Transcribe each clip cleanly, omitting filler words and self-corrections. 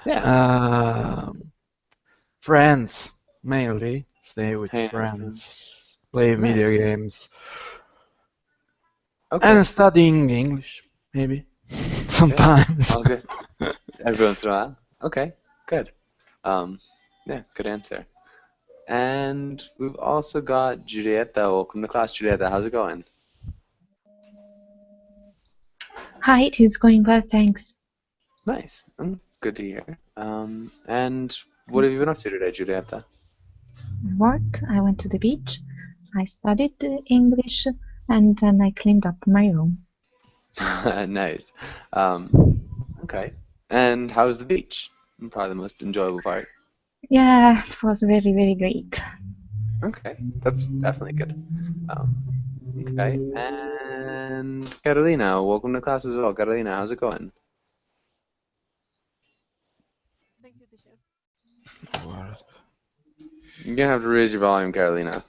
Yeah. Friends, mainly. Stay with Hang out with friends. friends, play video Nice. games, and Okay. studying English, maybe. Yeah. Sometimes. All good. Every once in a while. Okay. Good. Um, yeah, good answer. And we've also got Julieta. Welcome to class, Julieta. How's it going? Hi, it is going well, thanks. Nice. Good to hear. And what have you been up to today, Julieta? Worked, I went to the beach, I studied English, and then I cleaned up my room. Nice. Um, okay. And how's the beach? Probably the most enjoyable part. Yeah, it was very, very great. Okay, that's definitely good. Um, okay. And Carolina, welcome to class as well. Carolina, how's it going? Thank you, teacher. You're gonna have to raise your volume, Carolina.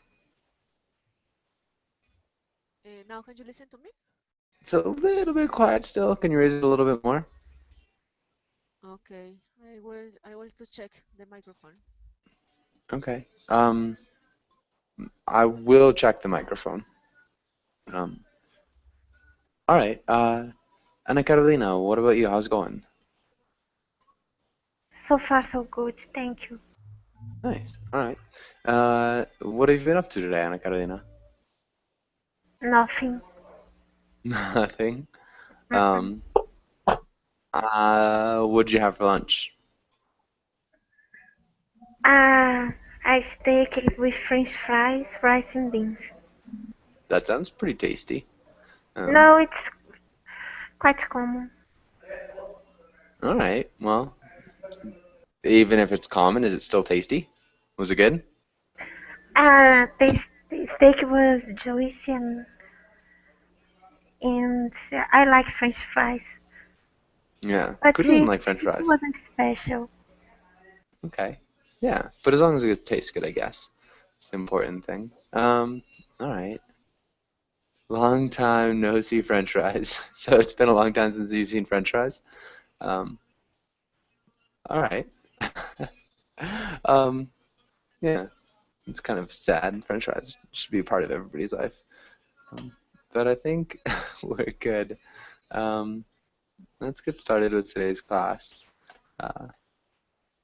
Now can you listen to me? It's a little bit quiet still. Can you raise it a little bit more? Okay, I will to check the microphone. Okay. I will check the microphone. Um, all right. Ana Carolina, what about you? How's it going? So far, so good. Thank you. Nice. All right. What have you been up to today, Ana Carolina? Nothing. Nothing. Mm-mm. Um, what'd you have for lunch? A steak with French fries, rice, and beans. That sounds pretty tasty. Um, No, it's quite common. all right. Well, even if it's common, is it still tasty? Was it good? The steak was juicy and I like French fries, Yeah. but Who doesn't like French it fries? wasn't special. Okay. Yeah, but as long as it tastes good, I guess. It's the important thing. All right. Long time no see French fries. So it's been a long time since you've seen French fries. Um, all right. Um, yeah, it's kind of sad. French fries should be a part of everybody's life. Um, but I think we're good. Um, let's get started with today's class. Uh,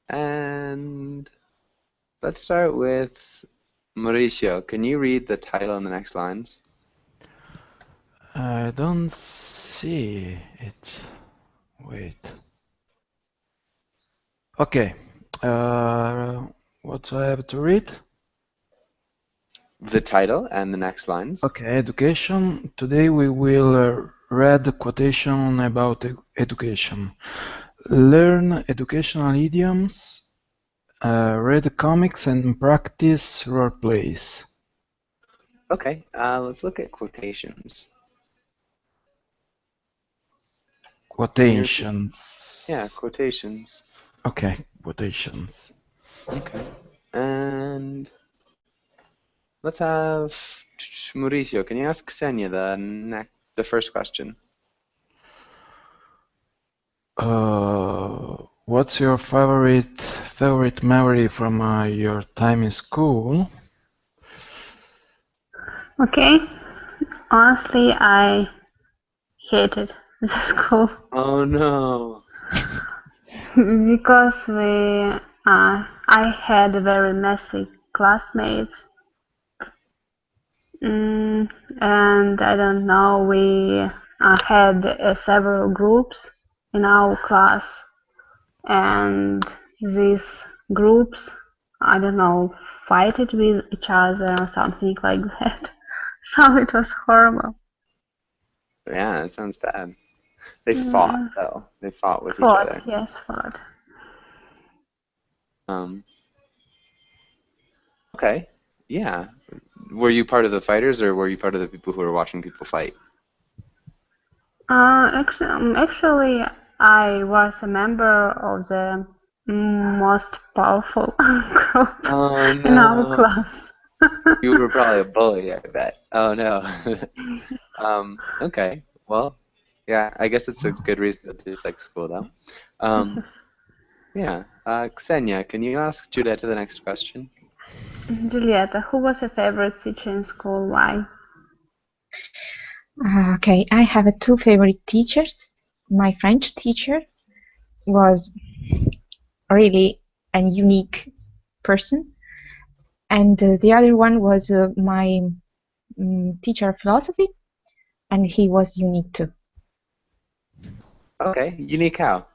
and let's start with Mauricio. Can you read the title and the next lines? I don't see it. Wait. Okay. Uh, what do I have to read? The title and the next lines. Okay, education. Today we will read the quotation about education. Learn educational idioms, read comics and practice role plays. Okay, let's look at quotations. Can you repeat? Yeah, Quotations. quotations. Okay, quotations. Okay. And let's have Mauricio. Can you ask Ksenia the first question? What's your favorite memory from your time in school? Okay, honestly, I hated the school Oh no. because I had very messy classmates, and I don't know, we had several groups in our class, and these groups, I don't know, fighted with each other or something like that. So it was horrible. Yeah, that sounds bad. They fought Mm, though. They fought with each Fought, other. yes, fought. Um, okay. Yeah. Were you part of the fighters or were you part of the people who were watching people fight? Actually, I was a member of the most powerful group Oh in our no. class. You were probably a bully, I bet. Oh no. Okay. Well, yeah, I guess it's a good reason to dislike school though. Um, Yeah. Ksenia, can you ask Julieta the next question? Julieta, who was your favorite teacher in school? Why? Okay, I have two favorite teachers. My French teacher was really a unique person, and the other one was my teacher of philosophy, and he was unique too. Okay, unique how?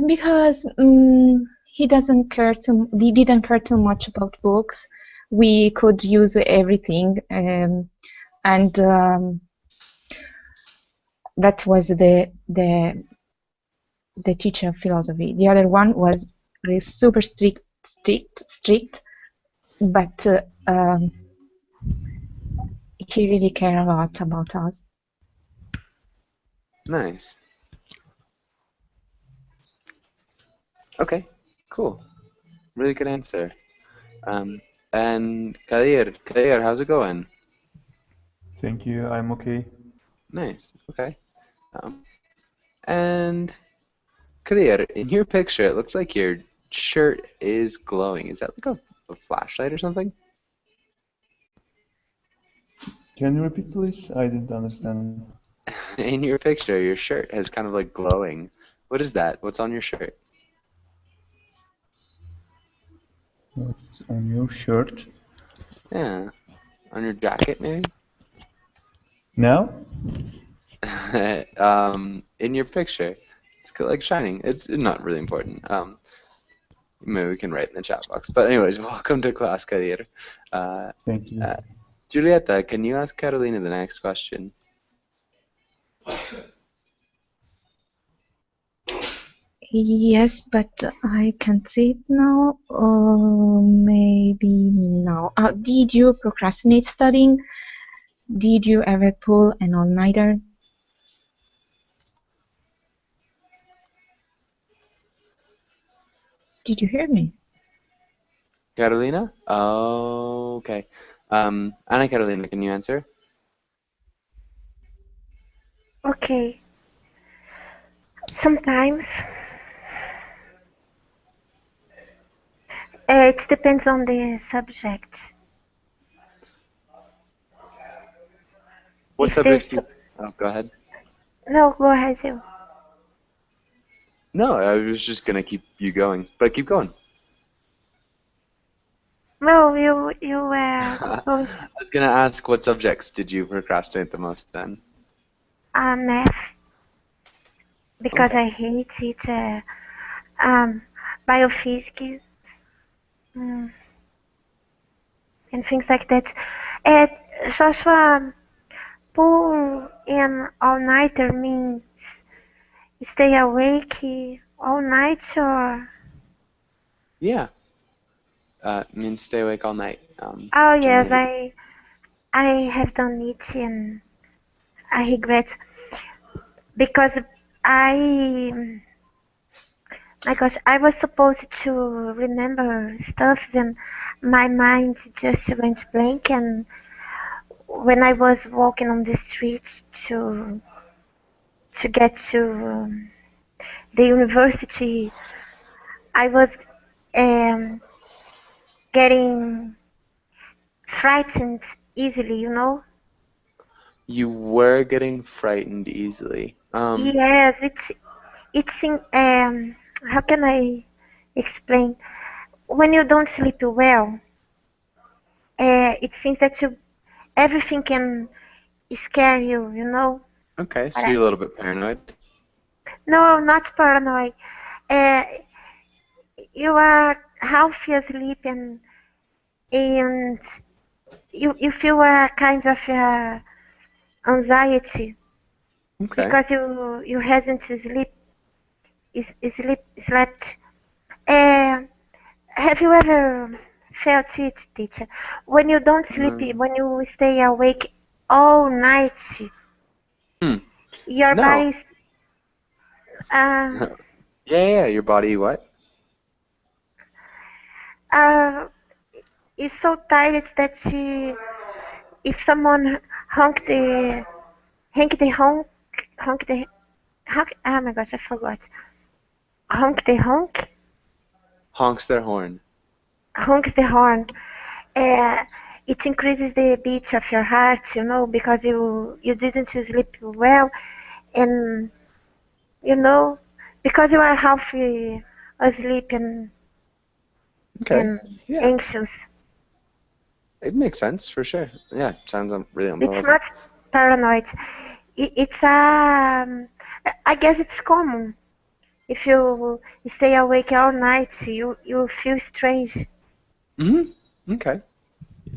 Because he didn't care too much about books. We could use everything, and that was the teacher of philosophy. The other one was really super strict, but he really cared a lot about us. Nice. Okay, cool. Really good answer. And Kadir, how's it going? Thank you. I'm okay. Nice. Okay. Um, and Kadir, in your picture, it looks like your shirt is glowing. Is that like a flashlight or something? Can you repeat, please? I didn't understand. In your picture, your shirt has kind of like glowing. What is that? What's on your shirt? What's on your shirt? Yeah, on your jacket maybe? Now? In your picture, it's like shining. It's not really important. Maybe we can write in the chat box. But anyways, welcome to class, Kadir. Uh, Thank you. Julieta, can you ask Carolina the next question? Yes, but I can't see it now. Or maybe now. Did you procrastinate studying? Did you ever pull an all-nighter? Did you hear me? Carolina? Oh, okay. Ana Carolina, can you answer? Okay. Sometimes it depends on the subject. What If this, subject you... Oh, go ahead. no, go ahead, you. No, I was just gonna keep you going, but keep going. No, you were I going was gonna ask what subjects did you procrastinate the most then? math because Okay. I hate it. Um, biophysics mm, and things like that. And Joshua, pull in all-nighter means stay awake all night or? Yeah. Means stay awake all night. Oh yes, Generally. I have done it and I regret because I my gosh, I was supposed to remember stuff and my mind just went blank and when I was walking on the streets to get to the university, I was um, getting frightened easily, you know? You were getting frightened easily. Yes, how can I explain? When you don't sleep well, it seems that everything can scare you, you know? Okay, But so you're a little bit paranoid. no, not paranoid. Uh, you are half asleep and you feel a kind of anxiety Okay. because you hasn't slept. Uh, have you ever felt it, teacher? When you don't sleep, Um, when you stay awake all night, hmm. your No. body's uh, Yeah, your body what? uh, is so tired that if someone honk the honk the honk honk the honk, oh my gosh, I forgot. Honk the honk? Honks their horn. Honk the horn. Uh, it increases the beat of your heart, because you didn't sleep well, and because you are half asleep Okay. and Yeah, anxious. it makes sense for sure. Yeah, sounds really It's unpleasant. not paranoid. It's I guess it's common. If you stay awake all night, you feel strange. Mm-hmm. Okay.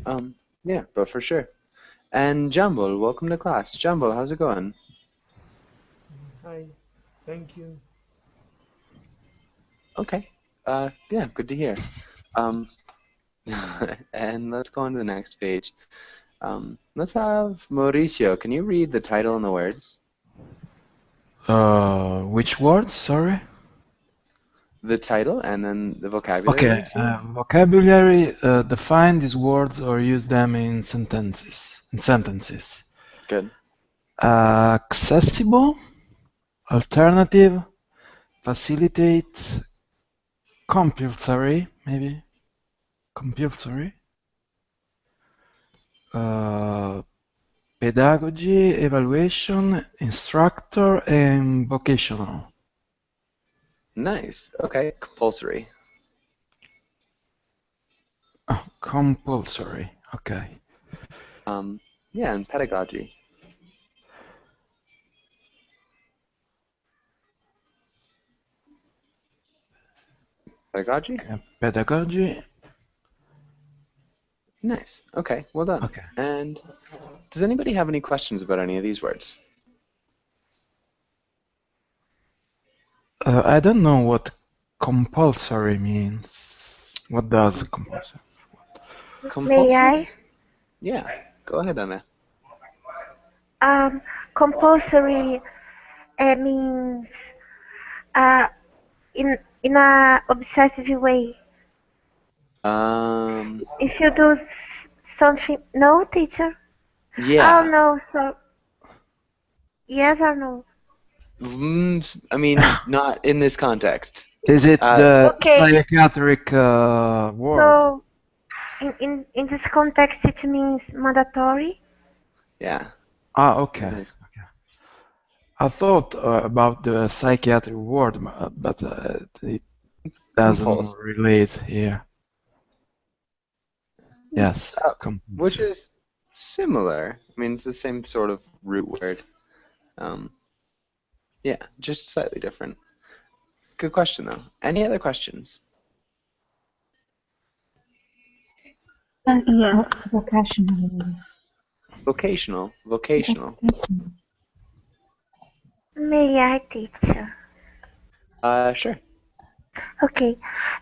Um, yeah, but for sure. And Jumbo, welcome to class. Jumbo, how's it going? Hi, thank you. Okay. Yeah, good to hear. Um, and let's go on to the next page. Let's have Mauricio. Can you read the title and the words? Which words? Sorry. The title and then the vocabulary Okay. too? Vocabulary. Define these words or use them in sentences. Good. Accessible, alternative, facilitate, compulsory, maybe compulsory. Pedagogy, evaluation, instructor, and vocational. Nice. Okay. Compulsory. Oh, compulsory. Okay. Yeah, and pedagogy. Pedagogy? Okay. Pedagogy. Nice. Okay, well done. Okay. And does anybody have any questions about any of these words? I don't know what compulsory means. What does compulsory? May Compulsory? I? Yeah. Go ahead, Anna. Compulsory means uh, in a obsessive way. Um, If you do something, no, teacher. Oh yeah. no, so yes or no? I mean, not in this context. Is it Uh, the Okay, psychiatric word? so in this context, it means mandatory. yeah, Ah, it okay. is. I thought about the psychiatric word, but it It's doesn't compulsory. relate here. Yes, Which compulsory. is similar. I mean, it's the same sort of root word. Um, yeah, just slightly different. Good question, though. Any other questions? Yes, Yes. vocational. Vocational. Vocational. Vocational. May I, teacher? Sure. Okay,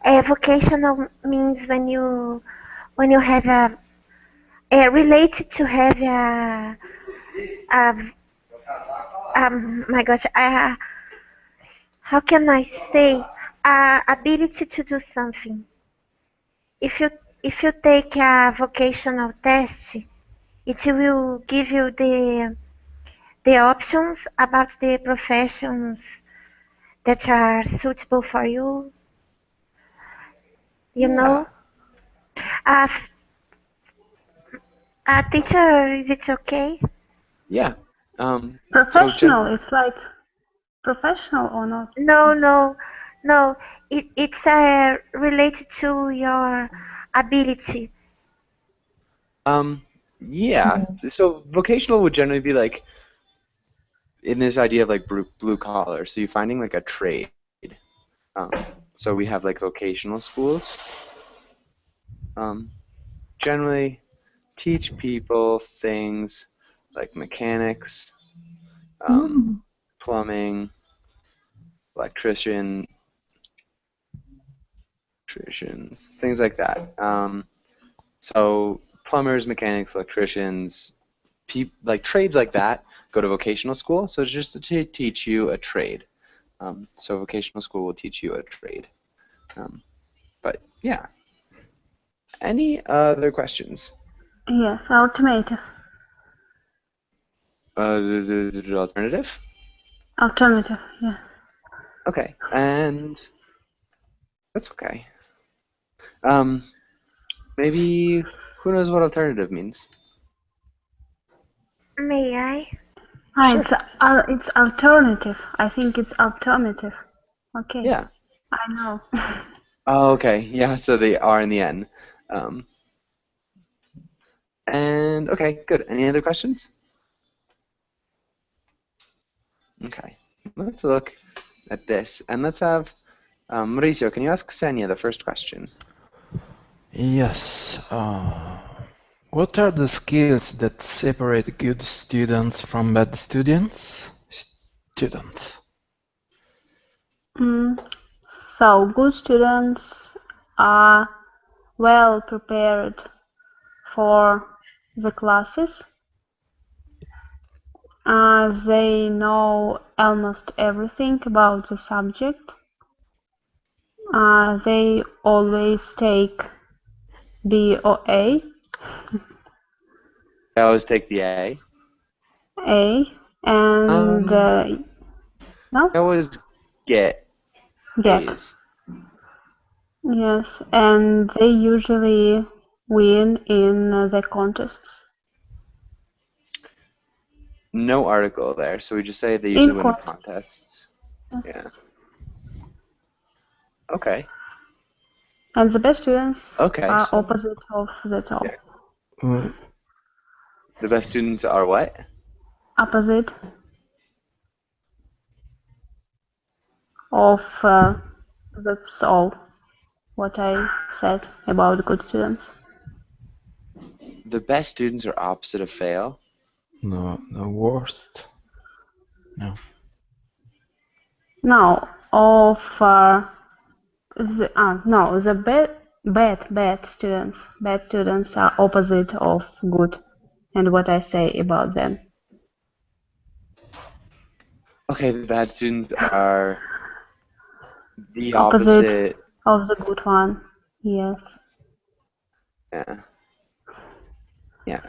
vocational means when you have related to have a my gosh, how can I say, ability to do something. If you take a vocational test, it will give you the options about the professions that are suitable for you. You Yeah. know, uh, teacher, is it okay? Yeah. So Professional, it's like professional or not? No, no, no. It's related to your ability. um, yeah. So vocational would generally be like in this idea of like blue collar. So you're finding like a trade. Um, so we have like vocational schools. Um, generally teach people things like mechanics, um, Mm. plumbing, electricians, things like that. So plumbers, mechanics, electricians, like trades like that go to vocational school. So it's just to teach you a trade. So vocational school will teach you a trade. Um, but yeah, any other questions? Yes, alternative. The alternative? Alternative, yes. Okay, and that's okay. Um, maybe who knows what alternative means? May I? Ah, Sure. it's alternative. I think it's alternative. Okay, Yeah. I know. Oh, okay. Yeah, so the R and the N. Um, and okay, good. Any other questions? Okay. Let's look at this, and let's have Mauricio. Can you ask Xenia the first question? Yes. What are the skills that separate good students from bad students? Students. Mm, so good students are well prepared for the classes. They know almost everything about the subject. They always take B or A, I always take the A. and no, I always get get. A's. Yes, and they usually win in the contests. No article there, so we just say they usually In win in contests. contests. Yeah. Okay. And the best students Okay, are so opposite of that all. Uh, the best students are what? Opposite of that's all what I said about good students. The best students are opposite of fail. no, the worst. No. No, of the bad students are opposite of good, and what I say about them. Okay, the bad students are the Opposite opposite. of the good one. Yes. Yeah. Yeah.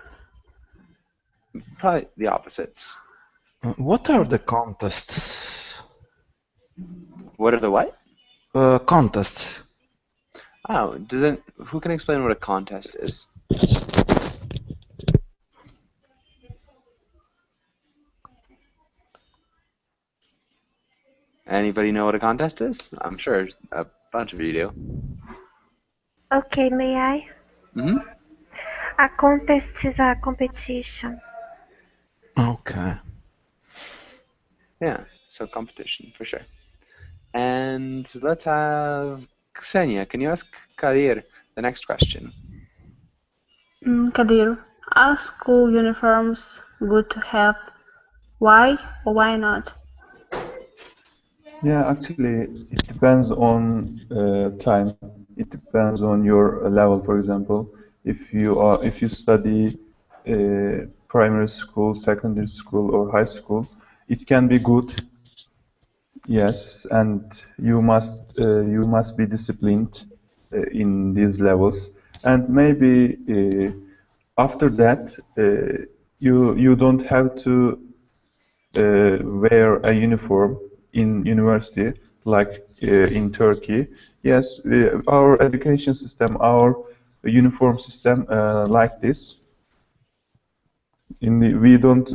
Probably the opposites. What are the contests? What are the what? Contests. Oh, doesn't who can explain what a contest is? Anybody know what a contest is? I'm sure a bunch of you do. Okay, may I? Hmm. A contest is a competition. Okay. Yeah, so competition for sure. And let's have Ksenia. Can you ask Kadir the next question? Kadir, are school uniforms good to have? Why or why not? Yeah, actually, it depends on time. It depends on your level. For example, if you study primary school, secondary school, or high school, it can be good. Yes, and you must be disciplined in these levels, and maybe after that you don't have to wear a uniform in university like in Turkey. Yes, our education system, our uniform system like this. We don't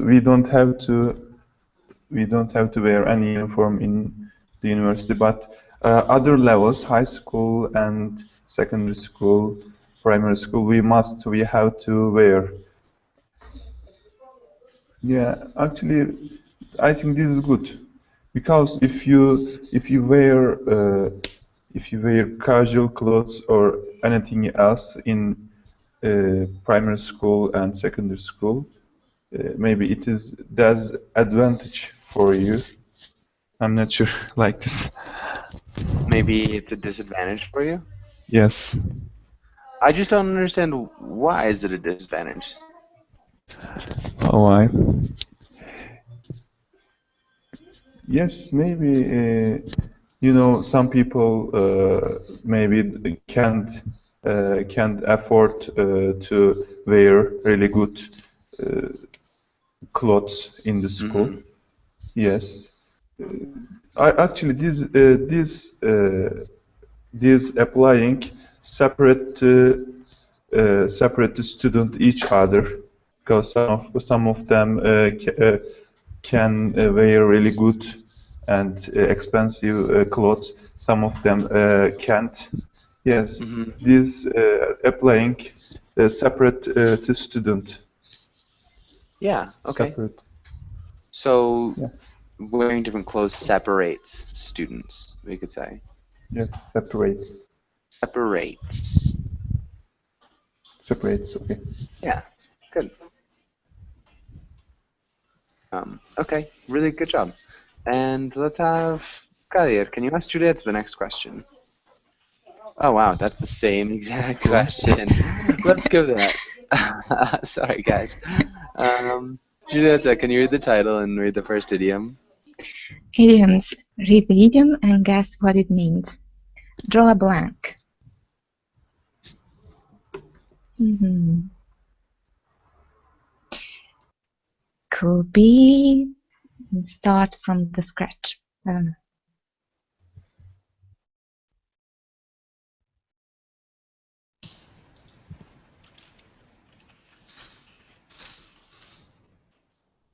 have to wear any uniform in the university, but other levels, high school and secondary school, primary school, we have to wear. Yeah, actually, I think this is good because if you wear casual clothes or anything else in primary school and secondary school, maybe there's advantage for you. I'm not sure like this. Maybe it's a disadvantage for you? Yes. I just don't understand why is it a disadvantage? Oh, why? Yes, maybe some people maybe can't afford to wear really good uh, clothes in the school. Hmm. Yes, Actually, these applying separate separate the student each other, because some of them can wear really good and expensive clothes. Some of them can't. Yes, Hmm. these applying separate to student. Yeah, okay. Separate. So Yeah. wearing different clothes separates students, we could say. Yes, separate. Separates. Separates. Okay. Yeah, good. Okay, really good job. And let's have Kadir. Can you ask Juliet the next question? Oh wow, that's the same exact Cool. question. Let's go to that. Sorry, guys. Julieta, can you read the title and read the first idiom? Idioms. Read the idiom and guess what it means. Draw a blank. Mhm. Could be. Start from the scratch. I don't know.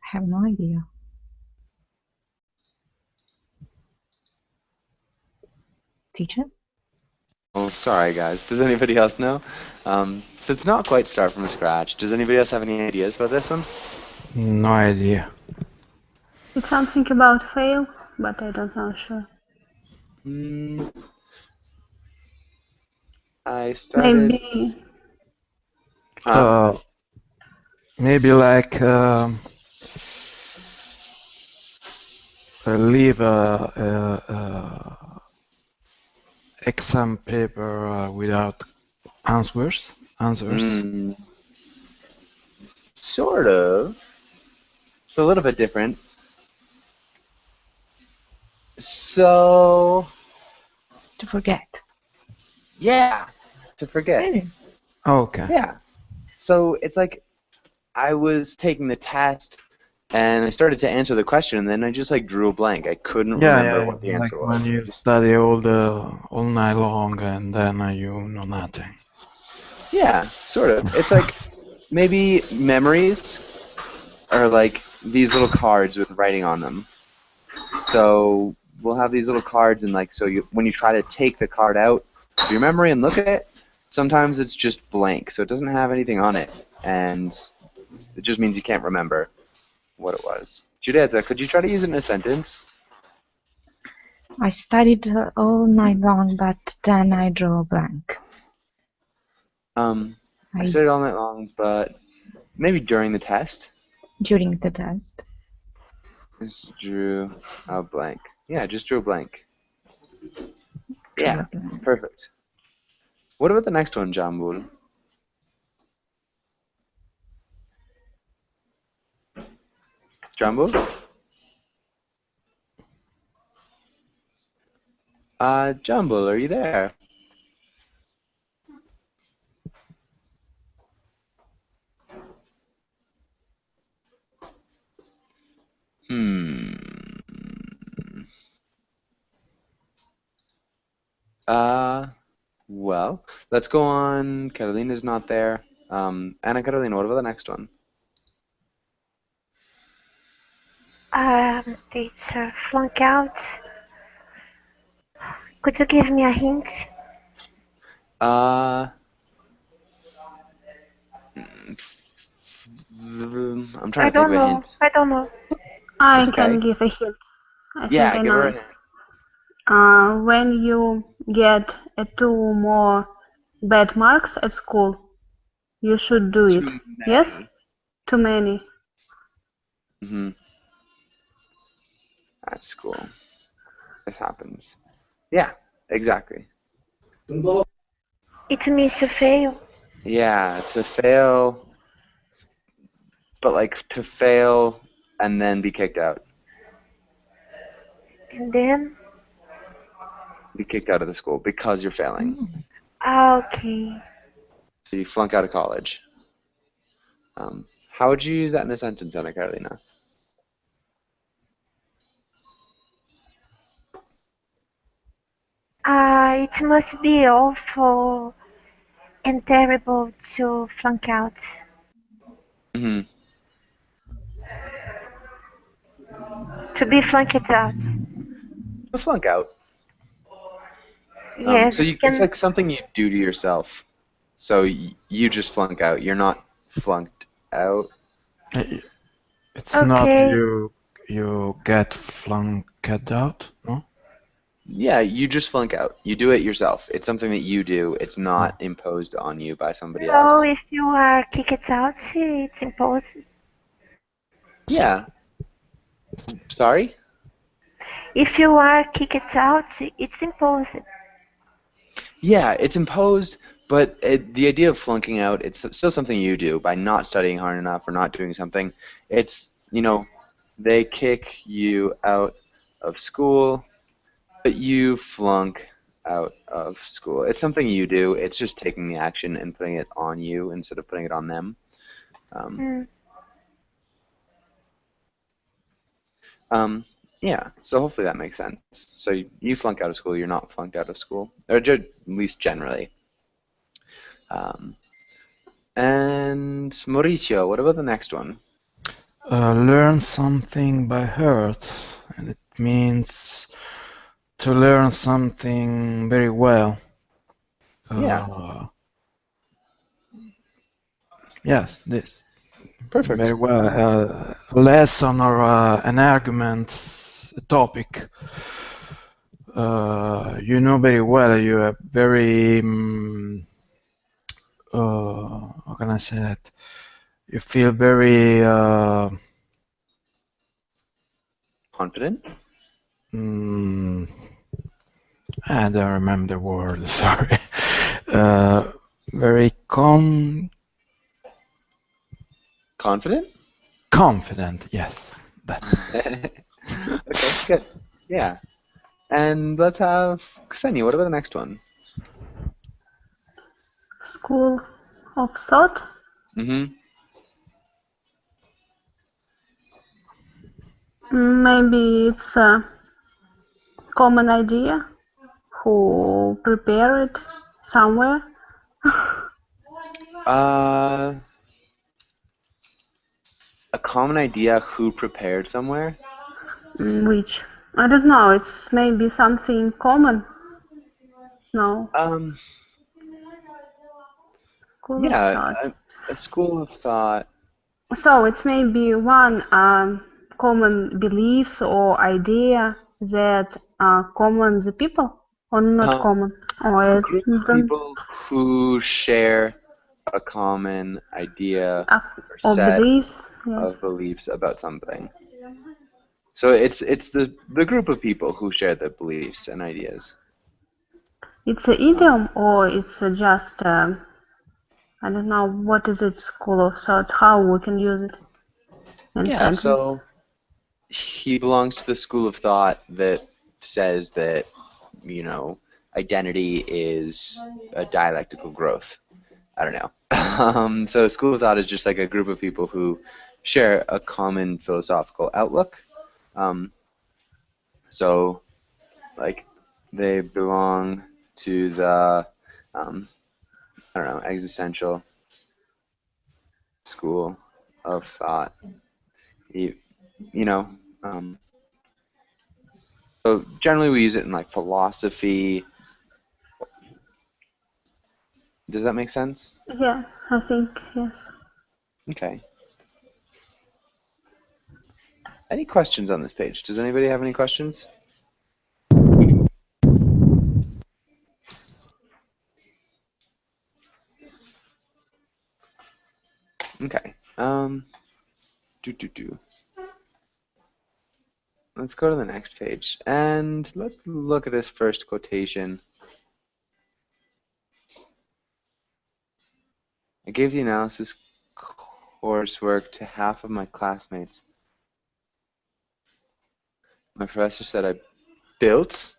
I have no idea. Teacher? Oh, sorry, guys. Does anybody else know? So it's not quite start from scratch. Does anybody else have any ideas about this one? No idea. It's something about fail, but I don't know sure. Hmm, I started. Maybe Huh? Uh, maybe like leave a exam paper without answers. Answers. Hmm, sort of. It's a little bit different. So, To forget. yeah, to forget. Really? Okay. Yeah. So it's like I was taking the test and I started to answer the question and then I just like drew a blank. I couldn't Yeah, remember yeah, what the yeah. Like answer when was. you study all night long and then you know nothing. Yeah, sort of. It's like maybe memories are like these little cards with writing on them. So we'll have these little cards and like so you when you try to take the card out of your memory and look at it, sometimes it's just blank. So it doesn't have anything on it and it just means you can't remember what it was. Giulietta, could you try to use it in a sentence? I studied all night long, but then I drew a blank. I I studied all night long, but maybe during the test, during the test. just drew a blank. Yeah, just drew a blank. Drew a Yeah, blank. perfect. What about the next one, Jambul? Jambul? Jambul, are you there? Hmm. Uh, well, let's go on. Carolina's not there. Anna Carolina, what about the next one? Teacher, flunk out. Could you give me a hint? Uh, I'm trying I to think don't of a know. hint. I don't know. I That's can okay. give a hint. I think Yeah, I give know her a it. hint. When you get two more bad marks at school, you should do it. Too Yes? many. Too many. Mm-hmm. At school. This happens. Yeah, exactly. It means to fail. Yeah, to fail, but like to fail and then be kicked out. And then, Be kicked out of the school because you're failing. Mm. okay. So you flunk out of college. How would you use that in a sentence, Anna Carolina? It must be awful and terrible to flunk out. Hmm. To be flunked out. To flunk out. Yes, So it it's can. like something you do to yourself. So you just flunk out. You're not flunked out. I- It's not Okay. you get flunked out, no? Yeah, you just flunk out. You do it yourself. It's something that you do. It's not Oh. imposed on you by somebody So else. if you are kicked out, it's imposed. Yeah. Sorry? If you are kicked out, it's imposed. Yeah, it's imposed, but the idea of flunking out, it's still something you do by not studying hard enough or not doing something. It's, they kick you out of school, but you flunk out of school. It's something you do. It's just taking the action and putting it on you instead of putting it on them. Um, Mm. um, yeah, so hopefully that makes sense. So you flunk out of school, you're not flunked out of school, or at least generally. Um, and Mauricio, what about the next one? Learn something by heart, and it means to learn something very well. Yeah, Uh, yes, this very perfect. well. A lesson or an argument, a topic. You know very well. You have very how can I say that? You feel very Confident? mm, I don't remember the word. Sorry. Uh, very Confident? confident. Yes, that. Okay, good. Yeah. And let's have Ksenia, what about the next one? School of thought. Mm-hmm. Maybe it's a common idea who prepare it somewhere. Uh, a common idea who prepared somewhere? Which I don't know. It's maybe something common. No, Um, school of yeah, thought. a school of thought. So it's maybe one common beliefs or idea that are common the people or not Um, common or a it's group of different people who share a common idea uh, or or set beliefs. Yes, of beliefs about something. So it's the group of people who share the beliefs and ideas. it's an idiom or it's just I don't know what is it school of thought. How we can use it in Yeah, sentence. so he belongs to the school of thought that says that, identity is a dialectical growth. I don't know. So a school of thought is just like a group of people who share a common philosophical outlook. Um, so, like, they belong to the, I don't know, existential school of thought. You, you know, um, so generally we use it in like philosophy. Does that make sense? Yes, I think yes. Okay. Any questions on this page? Does anybody have any questions? Okay. Do do do. Let's go to the next page and let's look at this first quotation. I gave the analysis coursework to half of my classmates. My professor said I built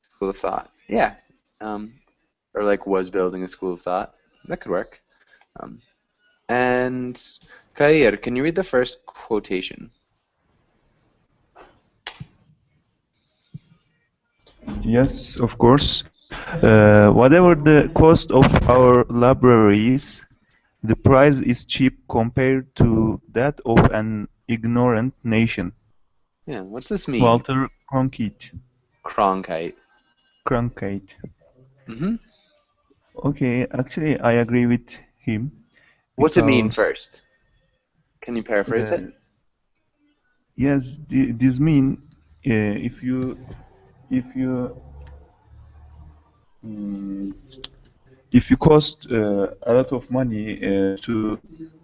school of thought. Yeah. Um, or like was building a school of thought. That could work. Um, and Kair, can you read the first quotation? Yes, of course. Whatever the cost of our libraries, the price is cheap compared to that of an ignorant nation. Yeah, what's this mean? Walter Cronkite. Cronkite. Cronkite. Mm-hmm. Okay, actually, I agree with him What's it mean because first? Can you paraphrase it? yes, this mean if you mm, if you cost a lot of money to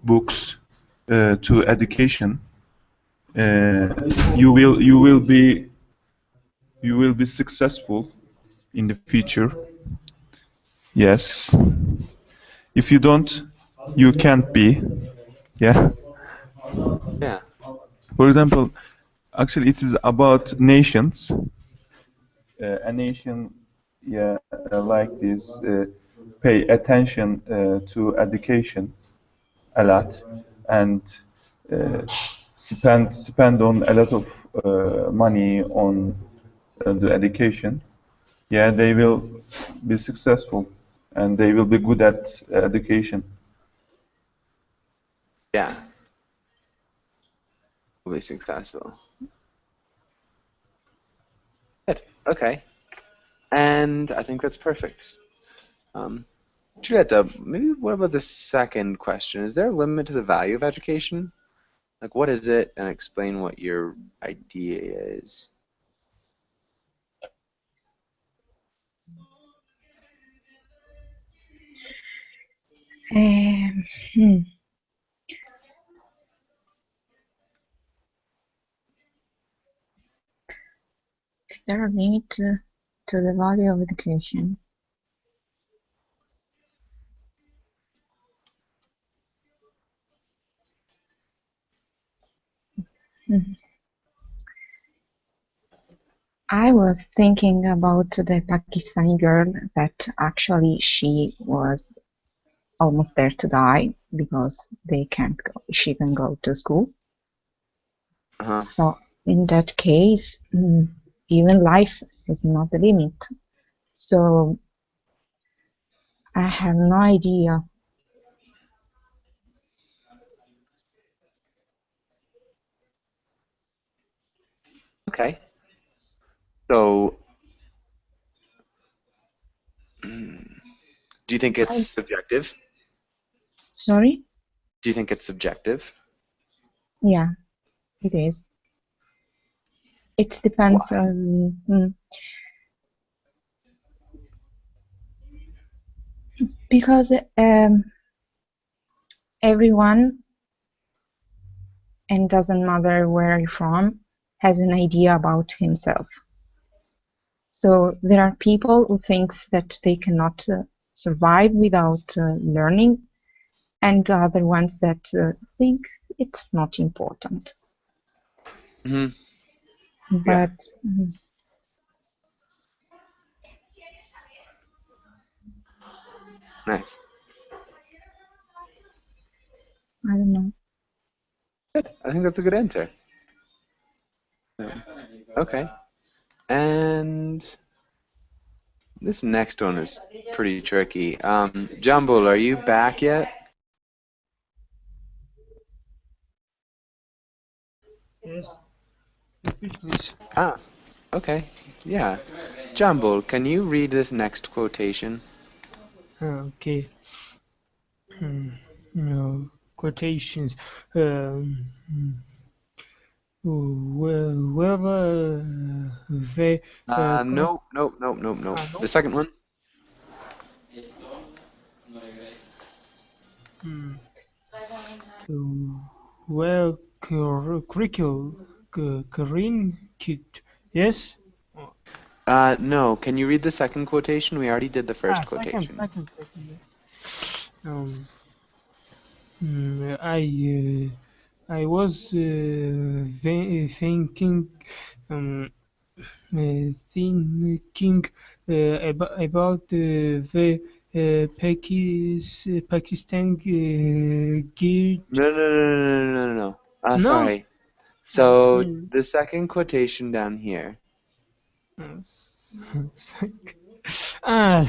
books to education, you will be successful in the future. Yes. If you don't, you can't be. Yeah. Yeah. For example, actually, it is about nations. A nation, yeah, like this, pay attention to education a lot, and uh, spend on a lot of money on the education. Yeah, they will be successful, and they will be good at education. Yeah. Will be successful. Good. Okay. And I think that's perfect. Julieta, maybe what about the second question? Is there a limit to the value of education? Like, what is it? And explain what your idea is. Um, hmm. Is there a limit to the value of education? Hmm. I was thinking about the Pakistani girl that actually she was almost there to die because she can go to school. Uh-huh. So in that case, even life is not the limit. So I have no idea. Okay. So, do you think it's I subjective? Sorry? Do you think it's subjective? Yeah, it is. It depends Why? on because everyone, and doesn't matter where you're from, has an idea about himself. So there are people who thinks that they cannot survive without learning, and other ones that think it's not important. Mm-hmm. Yeah. But Nice. I don't know. Good. I think that's a good answer. Okay. And this next one is pretty tricky. Jambul, are you back yet? Yes. Repeat, please. Ah, okay. Yeah. Jambul, can you read this next quotation? Okay. Quotations. Um, wherever they No, no, no, no, no. no. The second one? Hmm. Well, curriculum kit. Yes. No. Can you read the second quotation? We already did the first Second, quotation. second, second. I was thinking um, thinking about the Pakistan guide. No, no, no, no, no, no, no. No, Sorry. So the second quotation down here. Ah,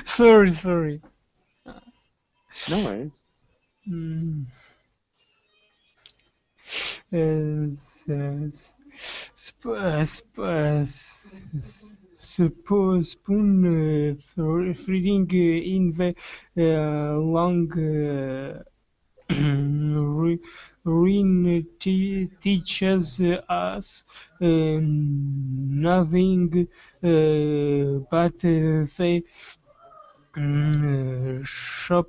sorry. No worries. Mm, s- s- spoon feeding in the long Rin teaches us nothing but the shop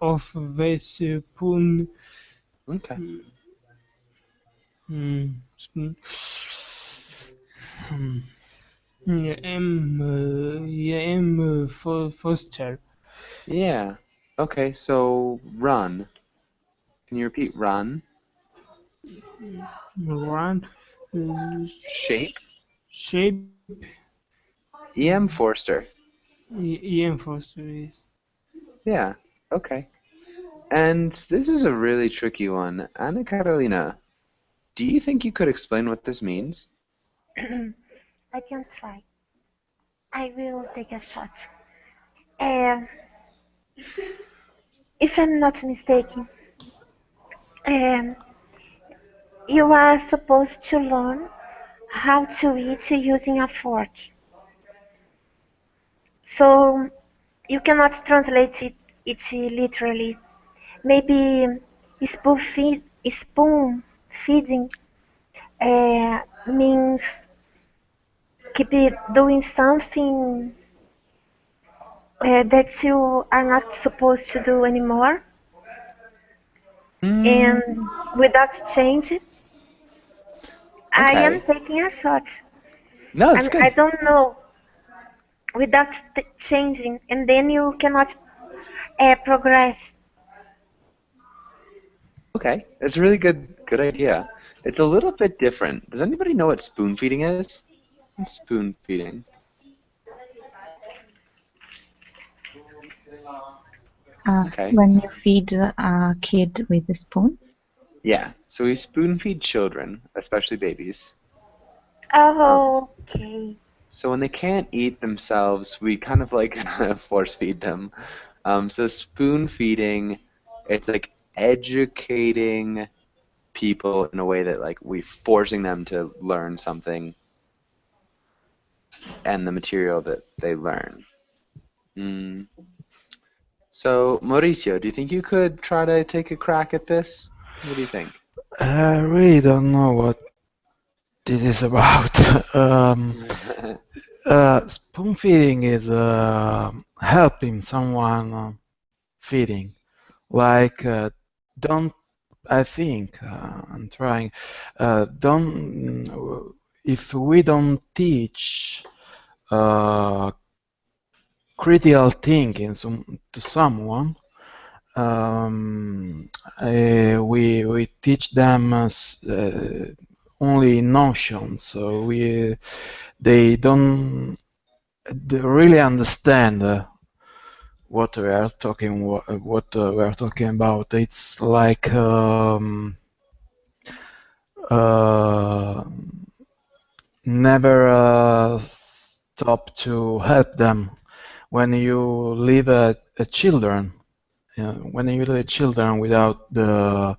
of the spoon. Okay. Spoon. Hmm. Foster. Yeah. Okay, so run. Can you repeat run? Run. Shape? Shape. E.M. Forster. Ian Foster is. Yeah. Okay. And this is a really tricky one. Anna Carolina, do you think you could explain what this means? I can try. I will take a shot. Um, if I'm not mistaken, um, you are supposed to learn how to eat using a fork. So you cannot translate it literally. Maybe spoon feeding means keep it doing something that you are not supposed to do anymore, Mm, and without change. I am okay. taking a shot. No, it's I good. don't know without changing, and then you cannot progress. Okay. It's a really good idea. It's a little bit different. Does anybody know what spoon feeding is? What's spoon feeding? Okay. When you feed a kid with a spoon. Yeah. So we spoon feed children, especially babies. Um, Okay. so when they can't eat themselves, we kind of like force feed them. So spoon feeding, it's like educating people in a way that like we forcing them to learn something and the material that they learn. Mm. So Mauricio, do you think you could try to take a crack at this? What do you think? I really don't know what this is about. Spoon feeding is helping someone feeding. Like, don't, I think, I'm trying, if we don't teach critical thinking to someone, we teach them only notions. So they don't really understand what we are talking we are talking about. It's like uh, never stop to help them when you leave a children. When you leave children without the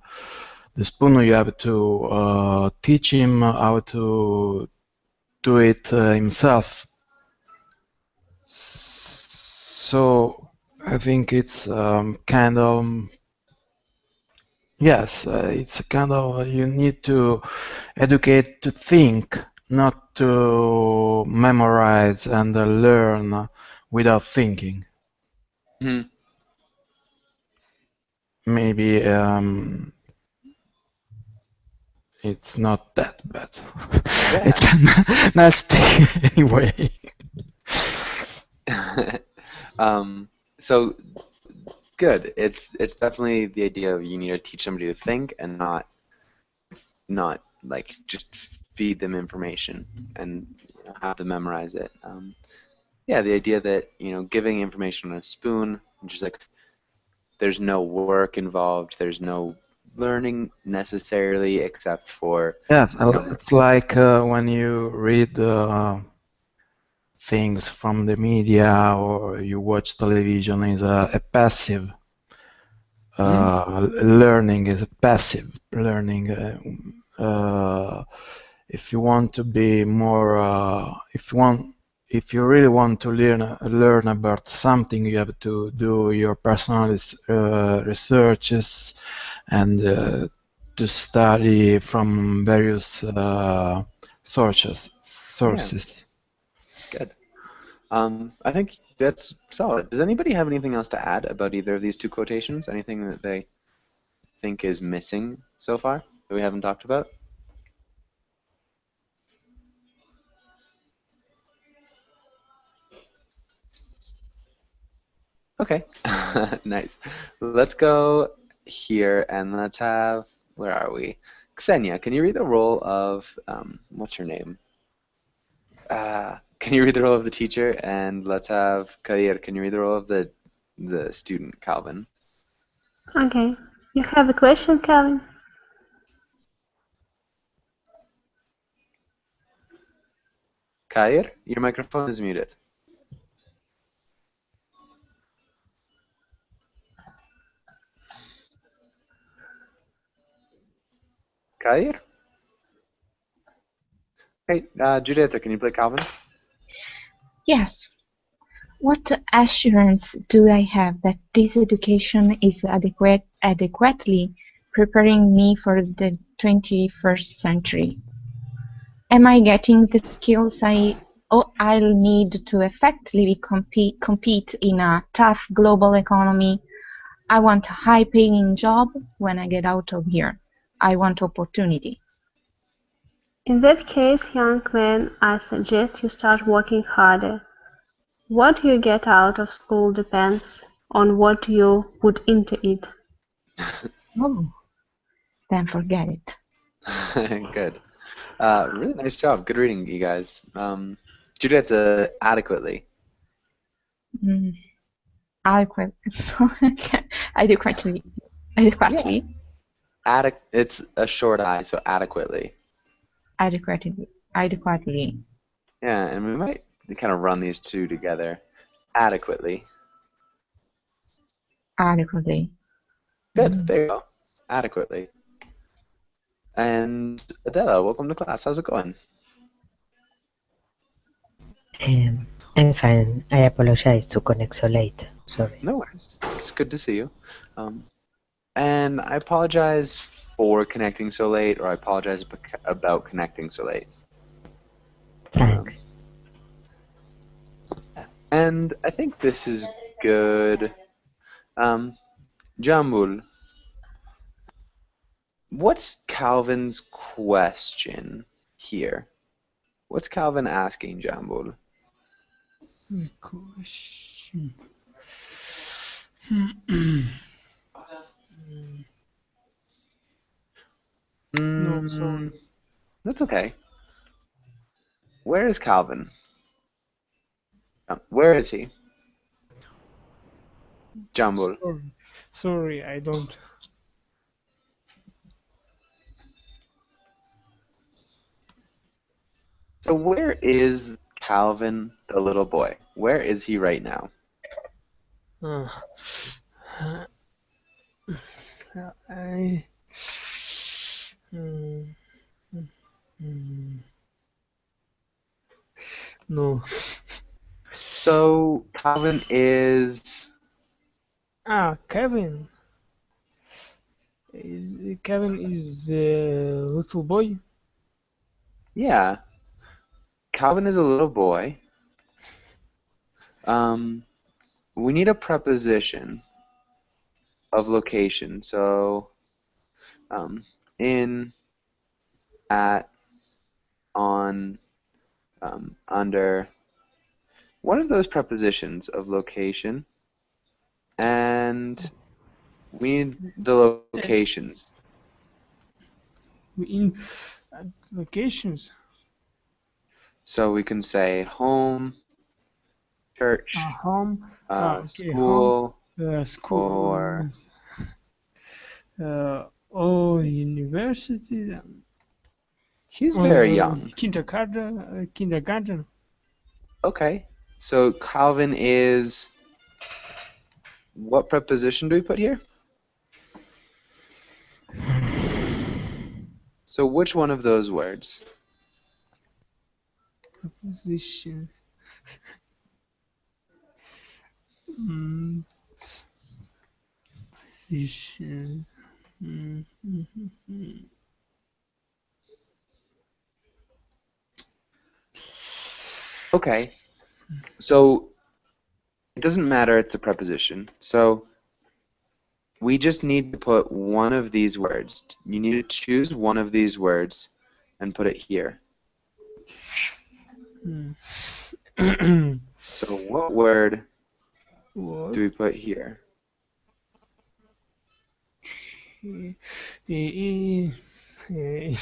spoon, you have to teach him how to do it himself. So I think it's kind of yes, it's a kind of you need to educate to think, not to memorize and learn without thinking. Hmm. Maybe it's not that bad. Yeah. It's a nice thing anyway. um, so good. It's definitely the idea of you need to teach somebody to think and not like just feed them information and have them memorize it. Yeah, the idea that giving information on a spoon, just like there's no work involved, there's no learning necessarily except for Yes, you know it's like when you read things from the media or you watch television is a passive learning, is a passive learning. If you want to be more, if you really want to learn about something, you have to do your personal researches and to study from various sources. Yeah, good. I think that's solid. Does anybody have anything else to add about either of these two quotations? Anything that they think is missing so far that we haven't talked about? Okay, nice. Let's go here and let's have, where are we? Ksenia, can you read the role of, what's her name? Can you read the role of the teacher? And let's have Kair, can you read the role of the student, Calvin? Okay. You have a question, Calvin? Kair, your microphone is muted. Kair? Hey, Judith, can you play Calvin? Yes. What assurance do I have that this education is adequately preparing me for the 21st century? Am I getting the skills I'll need to effectively compete in a tough global economy? I want a high-paying job when I get out of here. I want opportunity. In that case, young man, I suggest you start working harder. What you get out of school depends on what you put into it. Oh, then forget it. Good. Really nice job. Good reading, you guys. Judith, adequately. Mm, adequate. Adequately. Yeah. Adequately. It's a short I, so adequately. Adequately. Adequately. Yeah, and we might kind of run these two together. Adequately. Adequately. Good. There you go. Adequately. And Adela, welcome to class. How's it going? I'm fine. I apologize to connect so late. Sorry. No worries. It's good to see you. And I apologize for connecting so late, or I apologize about connecting so late. Thanks. And I think this is good. Jambul, what's Calvin's question here? What's Calvin asking, Jambul? Question. No, sorry. That's okay. Where is Calvin? Where is he? Jambul. Sorry, I don't. So where is Calvin, the little boy? Where is he right now? I. mm, No. So Calvin is. Kevin. Kevin is a little boy. Yeah. Calvin is a little boy. We need a preposition of location. So, in, at, on, under. One of those prepositions of location, and we need the locations. In locations. So we can say home, church, Home. school, Home. School. Or university. He's very young. Kindergarten. Okay. So Calvin is, what preposition do we put here? So which one of those words? Preposition. Mm, position. Mm, mm, mm, mm. Okay. So it doesn't matter, it's a preposition. So we just need to put one of these words. You need to choose one of these words and put it here. Mm. So what word What? do we put here? Eh, eh, eh,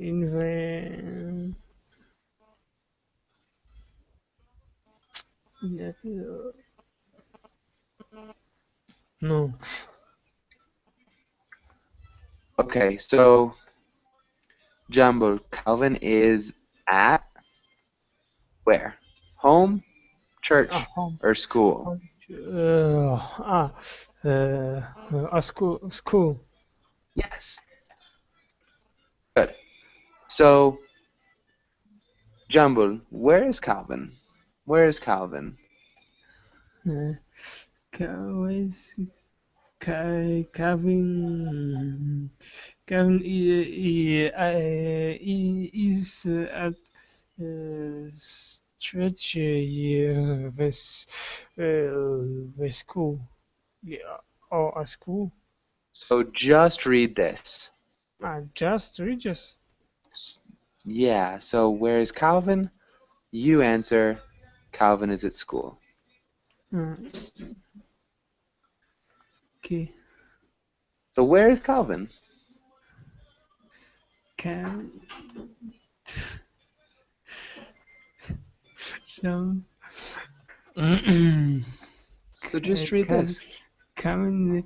Inven. No. Okay, so Jumbo, Calvin is at where? Home, church, Home. or school? Home. A school. School. Yes. Good. So, Jumbo, where is Calvin? Where is Calvin? Uh, Where's Kevin? Kevin is at stretch with school. Yeah, or a school. So just read this. Just Regis. Yeah, so where is Calvin? You answer, Calvin is at school. Uh, okay. So where is Calvin? Can some So just read Kevin this. Kevin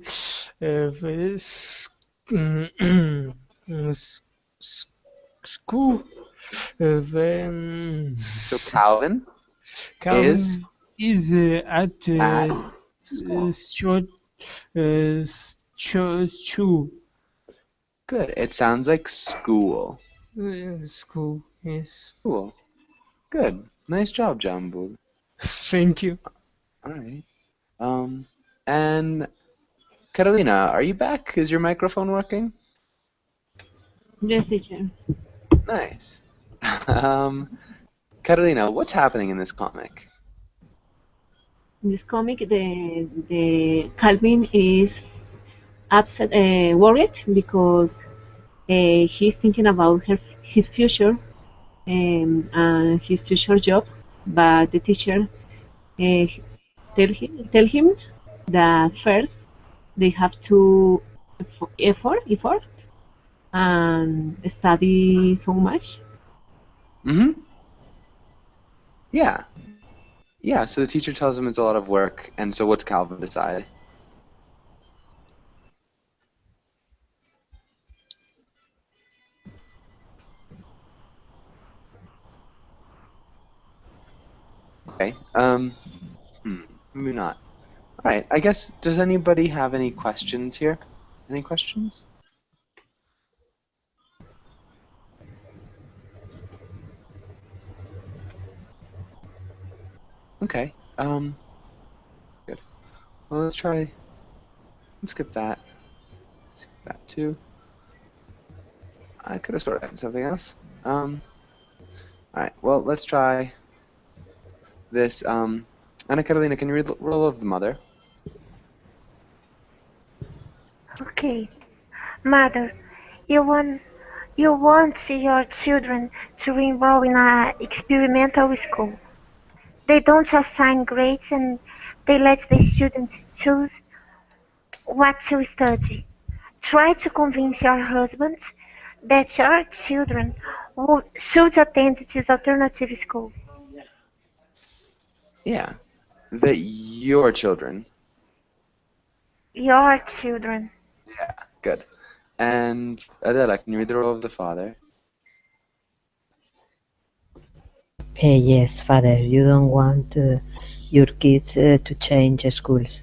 this school then So Calvin is Calvin is at at school. short school. Good. It sounds like school. School, yes. School. Good. Nice job, Jumbo. Thank you. All right. And Carolina, are you back? Is your microphone working? Yes, teacher. Nice. Um, Carolina, what's happening in this comic? In this comic, the Calvin is upset, worried because he's thinking about his future and his future job, but the teacher tell him that first they have to effort and study so much. Mm-hmm. Yeah. Yeah, so the teacher tells him it's a lot of work, and so what's Calvin decide? Okay. Maybe not. All right. I guess, does anybody have any questions here? Any questions? Okay. Good. Well, let's try. Let's skip that. Skip that too. I could have sorted out something else. All right. Well, let's try this. Anna Carolina, can you read the role of the mother? Okay. Mother, you want your children to enroll in a experimental school. They don't assign grades and they let the students choose what to study. Try to convince your husband that your children should attend this alternative school. Yeah. That your children. Your children. Yeah. Good. And Adela, can you read the role of the father? Yes, father, you don't want your kids to change schools.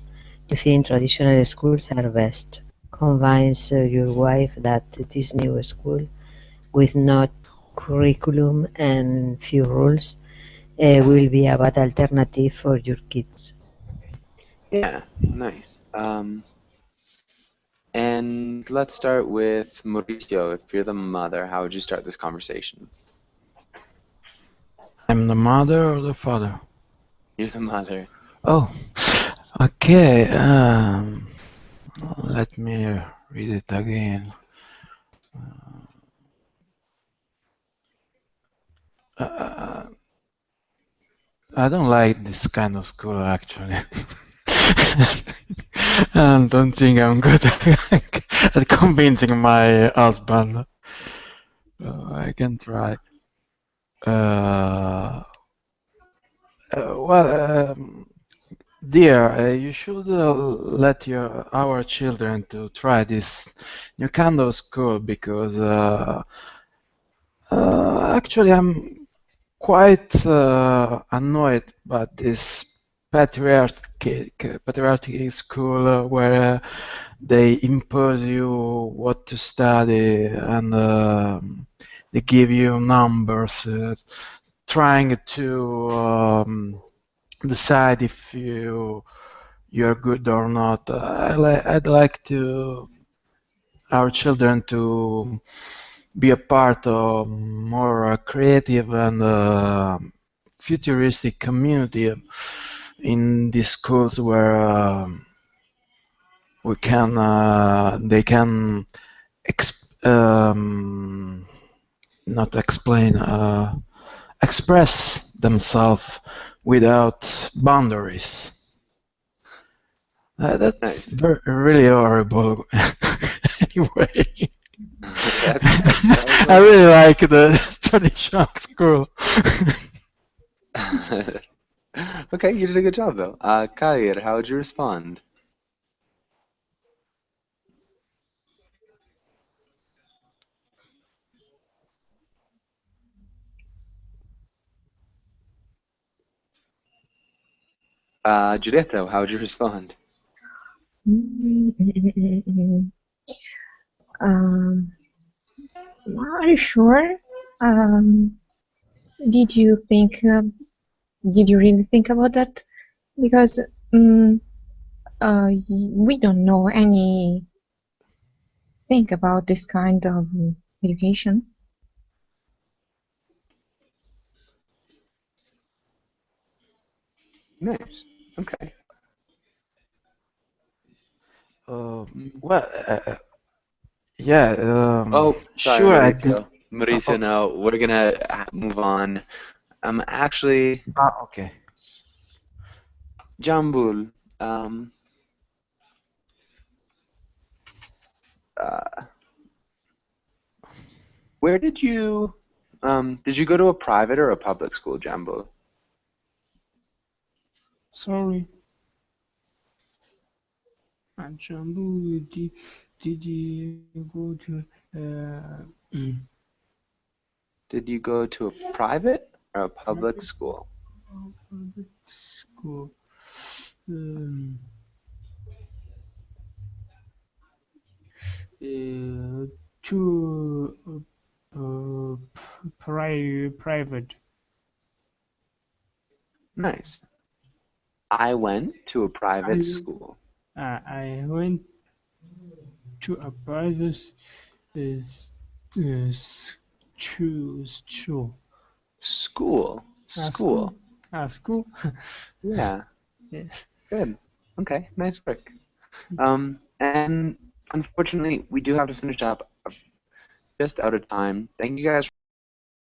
You think traditional schools are best. Convince your wife that this new school, with no curriculum and few rules, will be a bad alternative for your kids. Yeah, nice. And let's start with Mauricio. If you're the mother, how would you start this conversation? I'm the mother or the father? You're the mother. Oh, okay. Let me read it again. Uh, I don't like this kind of school actually. And don't think I'm good at convincing my husband. I can try. Uh, well, dear, you should let our children to try this new kind of school because actually I'm quite annoyed by this patriarchal school where they impose you what to study and they give you numbers, trying to decide if you're good or not. I'd like to our children to be a part of more creative and futuristic community in these schools where we can they can not explain express themselves without boundaries. That's Nice. really horrible. Anyway, That was I really like the traditional school. Okay, you did a good job though. Kair, how would you respond? Juditha, how would you respond? Um, are you sure? Um, did you think? Did you really think about that? Because we don't know anything about this kind of education. Nice. Okay. Mm. Well, yeah, Oh, sorry, sure, I did. Mauricio. Mauricio, no, we're gonna move on. Actually, Okay. Jambul, um, uh, where did you go to a private or a public school, Jambul? Sorry. And Jambu, did you go to Did you go to a private or a public private school? school? Um, to private. Nice. I went to a I private school. I went to a private is school. School. School. School. School. Yeah, Yeah. good. Okay, nice work. And unfortunately, we do have to finish up. Just out of time. Thank you guys